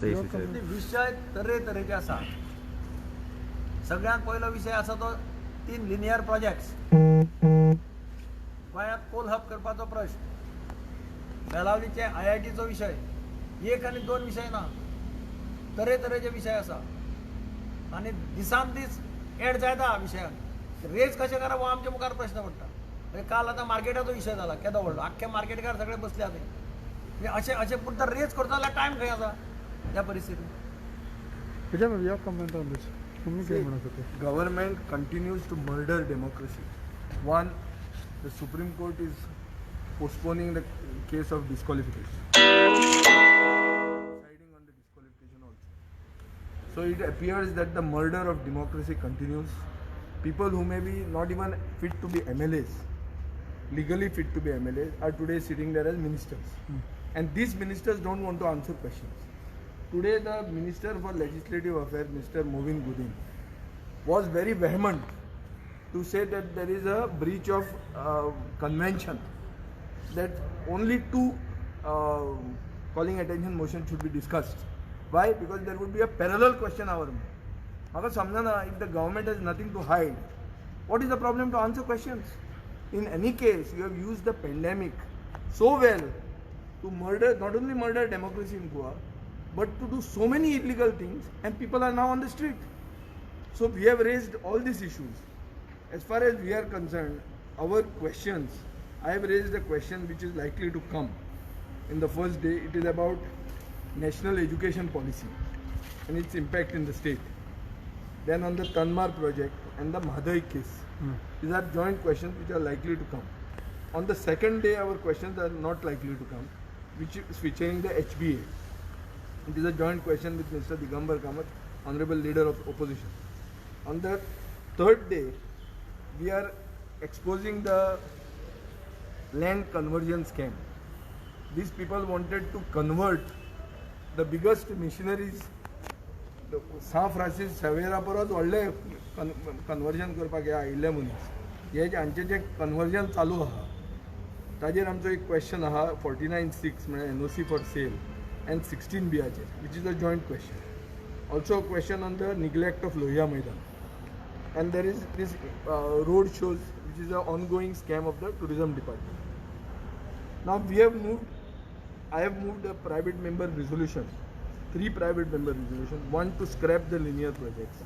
विषय तरेतरेचे आसा. सगळ्यात पहिलो विषय आसा तो 3 लिनियर प्रोजेक्ट्स. गोंयांत कोल हब करपाचो प्रश्न, बेळगावीचे IITचो विषय, एक आनी दोन विषय ना, तरेतरेचे विषय आसा आनी दिसान दीस एड जायता विशयान. रेज कशें करप हो आमच्या मुखार प्रश्न पडटा. म्हणजे काल आतां मार्केटाचो विशय जाला केदो व्हडलो, आख्खे मार्केटकार सगळे बसल्या थंय. म्हणजे अशें पुरता रेज करता जाल्यार टायम खंय आसा ह्या परिस्थितीत. Government continues to murder democracy. One, the Supreme Court is postponing the case of disqualification, deciding on the disqualification also. So it appears that the murder of democracy continues. People who may be not even fit to be MLAs, legally fit to be MLAs, are today sitting there as ministers. And these ministers don't want to answer questions. Today the Minister for Legislative Affairs, Mr. Movin Gudin, was very vehement to say that there is a breach of convention, that only two calling attention motions should be discussed. Why? Because there would be a parallel question hour. Maka samjana, if the government has nothing to hide, what is the problem to answer questions? In any case, you have used the pandemic so well to murder, not only murder democracy in Goa, but to do so many illegal things, and people are now on the street. So we have raised all these issues. As far as we are concerned, our questions, I have raised a question which is likely to come in the first day. It is about national education policy and its impact in the state. Then on the Tanmar project and the Madhai case. These are joint questions which are likely to come. On the second day, our questions are not likely to come, which is featuring the HBA. It is a joint question with Mr. Digambar Kamath, Honorable Leader of Opposition. On the third day, we are exposing the land conversion scam. These people wanted to convert the biggest missionaries, San Francis Xavier परस व्हडले conversion करपाक आयिल्ले मनीस. हे हांचें जें conversion चालू आहा ताजेर आमचो एक क्वेश्चन आहा 49(6) म्हणजे NOC for sale and 16B, which is a joint question. Also a question on the neglect of Lohia Maidan. And there is this road shows, which is an ongoing scam of the tourism department. Now I have moved a private member resolution, 3 private member resolutions. 1 to scrap the linear projects,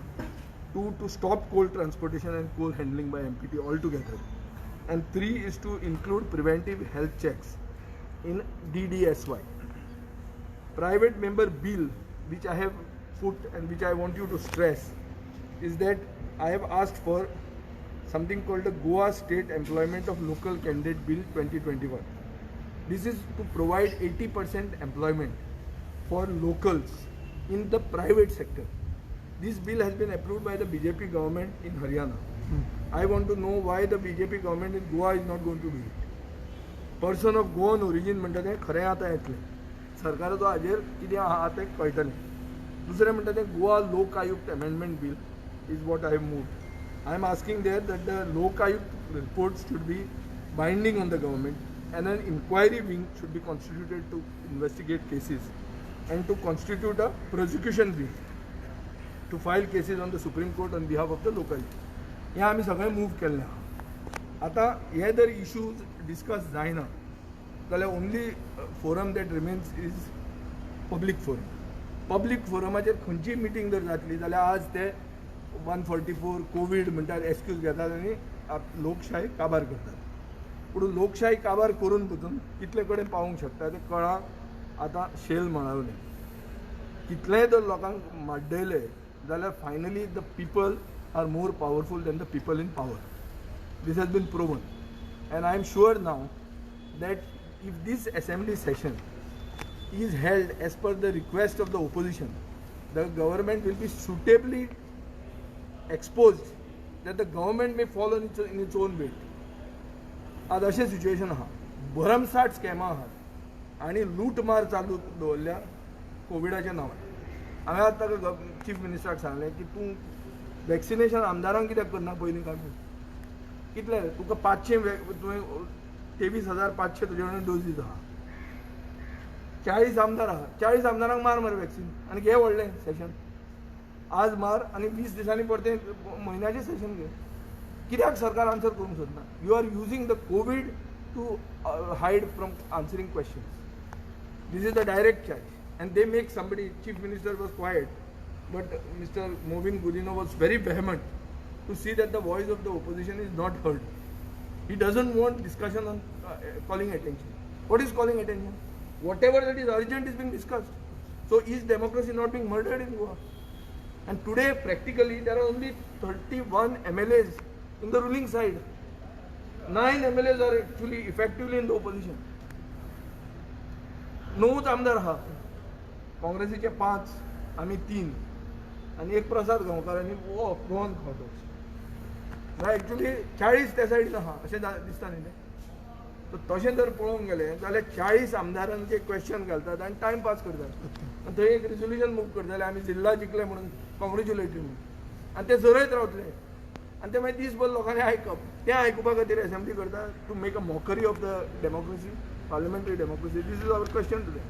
2 to stop coal transportation and coal handling by MPT altogether, and 3 is to include preventive health checks in DDSY. Private member bill, which I have put and which I want you to stress, is that I have asked for something called the Goa State Employment of Local Candidate Bill 2021. This is to provide 80% employment for locals in the private sector. This bill has been approved by the BJP government in Haryana. I want to know why the BJP government in Goa is not going to do it. Person of Goan origin म्हणटा तें खरें आतां येतलें. सरकाराचो हाजेर कितें आहा तें कळटलें. दुसरें म्हणटा तें Goa Lokayukta amendment bill is what I have moved. I am asking there that the Lokayukta report should be binding on the government and an inquiry wing should be constituted to investigate cases and to constitute a prosecution wing to file cases on the Supreme Court on behalf of the local. हे आमी सगळें move केल्लें आहा. आतां हे जर issues discuss जायना जाल्यार only forum that remains is public forum. Public फोरमाचेर खंयचीय मिटींग जर जातली जाल्यार आज ते 144 कोवीड म्हणटात एक्सक्यूज घेतात आनी लोकशाही काबार करतात. पूण लोकशाही काबार करून पसून कितले कडेन पावूंक शकता तें कळाक आतां शेल मळावलें. कितलेय जर लोकांक माड्डयले जाल्यार finally the people are more powerful than the people in power. This has been proven, and I am sure now that if this assembly session is held as per the request of the opposition, the government will be suitably exposed, that the government may fall in its own weight. आज अशें situation आहा, भरमसाट स्कॅमां आहात आनी लूटमार चालू दवरल्या कोविडाच्या नांवान. हांवें आतां ताका चीफ मिनिस्टराक सांगलें की तूं वॅक्सिनेशन आमदारांक कित्याक करना पयलीं काडून. कितले तुका 500 तुवें 23,500 तुजे कडेन डोजीस आहा. 40 आमदार आहा, 40 आमदारांक मार मरे वॅक्सीन आनी घे व्हडलें सेशन. आज मार आनी 20 दिसांनी परते म्हयन्याचें सेशन घे. कित्याक सरकार आन्सर करूंक सोदना? You are using the Covid to hide from answering questions. This is the direct charge, and they make somebody. Chief Minister was quiet, but Mr. Movin Gudino was very vehement to see that the voice of the opposition is not heard. He doesn't want discussion on calling attention. What is calling attention? Whatever that is urgent is being discussed. So is democracy not being murdered in Goa? And today, practically, there are only 31 MLAs in the ruling side. 9 MLAs are actually effectively in the opposition. 9 आमदार आहा, काँग्रेसीचे 5, आमी 3, आनी एक प्रसाद गांवकार आनी Rohan Khaunte. Actually 40 त्या सायडीन आहा अशें दिसता न्ही तें. सो तशें जर पळोवंक गेलें जाल्यार 40 आमदारांचे क्वेश्चन घालतात आनी टायम पास करतात. आनी थंय एक रिजोल्युशन मूव करतले आमी जिल्ला जिखले म्हणून कॉंग्रेच्युलेटरी म्हणून, आनी ते सरयत रावतले. आनी ते मागीर दिसभर लोकांनी आयकप. तें आयकुपा खातीर असेंब्ली करता to make a mockery of the democracy, parliamentary democracy. This is our question today.